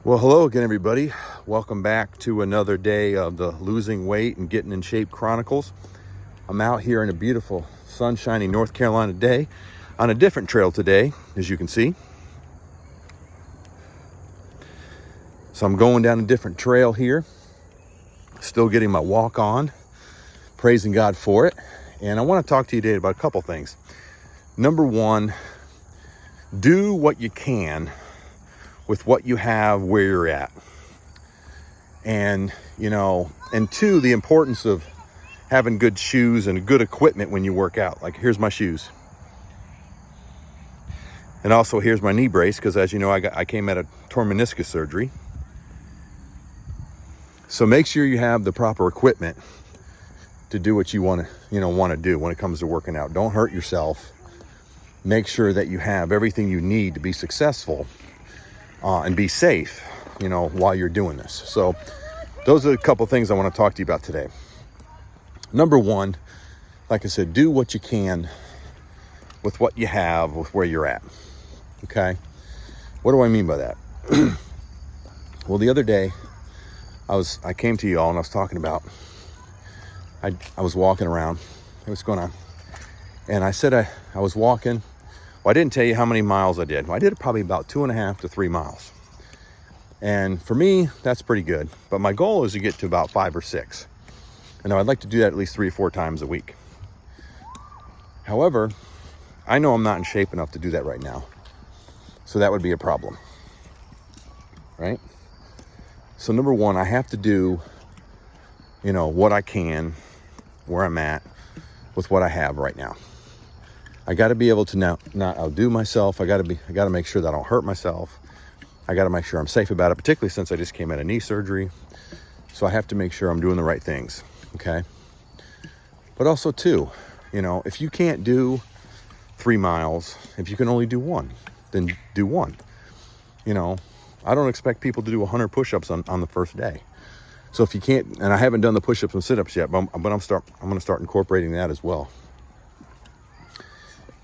Well, hello again, everybody. Welcome back to another day of the Losing Weight and Getting in Shape Chronicles. I'm out here in a beautiful, sunshiny North Carolina day on a different trail today, as you can see. So I'm going down a different trail here, still getting my walk on, praising God for it. And I want to talk to you today about a couple things. Number one, do what you can with what you have where you're at. And two, the importance of having good shoes and good equipment when you work out. Like, here's my shoes. And also here's my knee brace, because as you know, I came at a torn meniscus surgery. So make sure you have the proper equipment to do what you want to do when it comes to working out. Don't hurt yourself. Make sure that you have everything you need to be successful and be safe, while you're doing this. So those are a couple things I want to talk to you about today. Number one, like I said, do what you can with what you have, with where you're at. Okay. What do I mean by that? Well, the other day I came to y'all and I was talking about, I was walking around. Hey, what's going on? And I said I was walking. Well, I didn't tell you how many miles I did. Well, I did probably about 2.5 to 3 miles. And for me, that's pretty good. But my goal is to get to about 5 or 6. And I'd like to do that at least 3 or 4 times a week. However, I know I'm not in shape enough to do that right now. So that would be a problem. Right? So number one, I have to do, what I can, where I'm at, with what I have right now. I got to be able to not outdo myself. I got to make sure that I don't hurt myself. I got to make sure I'm safe about it, particularly since I just came out of knee surgery. So I have to make sure I'm doing the right things. Okay. But also too, if you can't do 3 miles, if you can only do 1, then do 1. I don't expect people to do 100 push-ups on the first day. So if you can't, and I haven't done the push-ups and sit-ups yet, but I'm going to start incorporating that as well.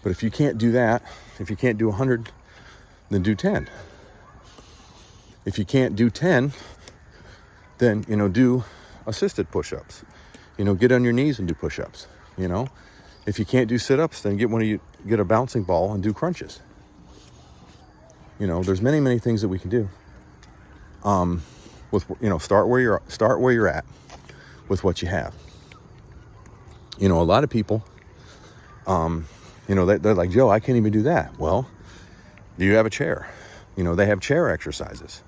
But if you can't do that, if you can't do 100, then do 10. If you can't do 10, then, do assisted push-ups. Get on your knees and do push-ups. If you can't do sit-ups, then get a bouncing ball and do crunches. There's many, many things that we can do. Start where you're at with what you have. A lot of people, they're like, Joe, I can't even do that. Well, do you have a chair? They have chair exercises.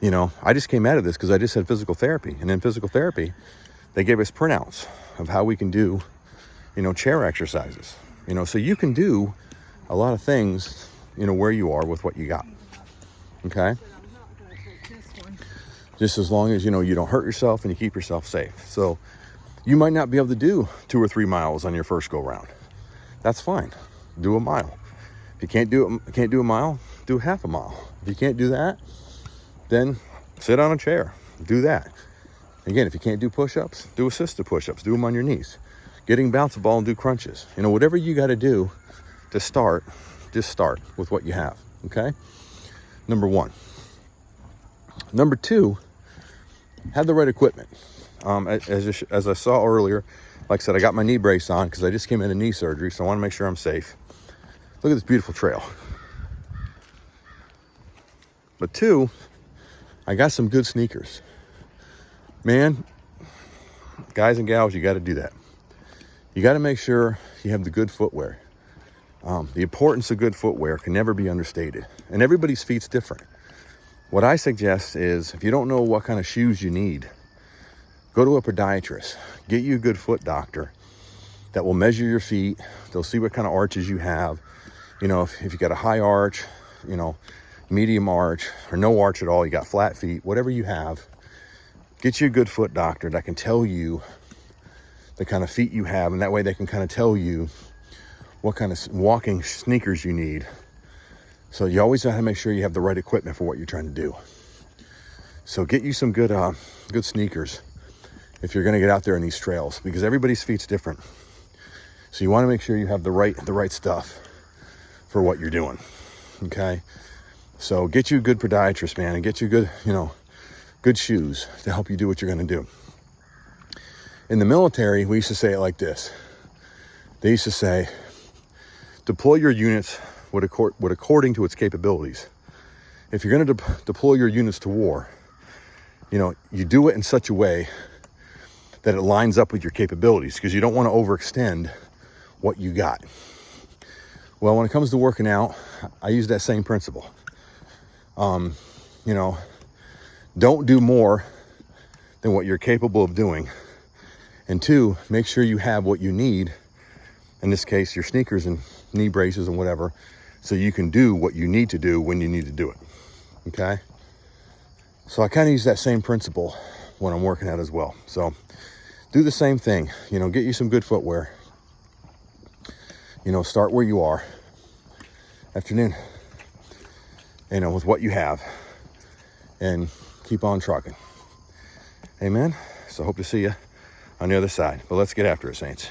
I just came out of this because I just had physical therapy. And in physical therapy, they gave us printouts of how we can do, chair exercises. So you can do a lot of things, where you are with what you got. Okay? Just as long as, you don't hurt yourself and you keep yourself safe. So you might not be able to do 2 or 3 miles on your first go round. That's fine. Do a mile. If you can't do a mile, do half a mile. If you can't do that, then sit on a chair. Do that. Again, if you can't do push-ups, do assisted push-ups. Do them on your knees. Getting bounce ball and do crunches. Whatever you got to do to start, just start with what you have. Okay? Number one. Number two, have the right equipment. As I saw earlier, like I said, I got my knee brace on because I just came into knee surgery, so I want to make sure I'm safe. Look at this beautiful trail. But 2, I got some good sneakers. Man, guys and gals, you got to do that. You got to make sure you have the good footwear. The importance of good footwear can never be understated. And everybody's feet's different. What I suggest is, if you don't know what kind of shoes you need, go to a podiatrist. Get you a good foot doctor that will measure your feet. They'll see what kind of arches you have. If you got a high arch, medium arch, or no arch at all, you got flat feet, whatever you have, get you a good foot doctor that can tell you the kind of feet you have. And that way they can kind of tell you what kind of walking sneakers you need. So you always have to make sure you have the right equipment for what you're trying to do. So get you some good sneakers if you're going to get out there in these trails, because everybody's feet's different. So you want to make sure you have the right stuff for what you're doing. Okay. So get you a good podiatrist, man, and get you good, good shoes to help you do what you're going to do. In the military, we used to say it like this. They used to say, deploy your units according to its capabilities. If you're going to deploy your units to war, you do it in such a way that it lines up with your capabilities, because you don't want to overextend what you got. Well, when it comes to working out, I use that same principle. Don't do more than what you're capable of doing. And 2, make sure you have what you need, in this case, your sneakers and knee braces and whatever, so you can do what you need to do when you need to do it, okay? So I kind of use that same principle when I'm working out as well. So do the same thing, get you some good footwear. Start where you are, afternoon, with what you have, and keep on trucking. Amen. So hope to see you on the other side. But let's get after it, Saints.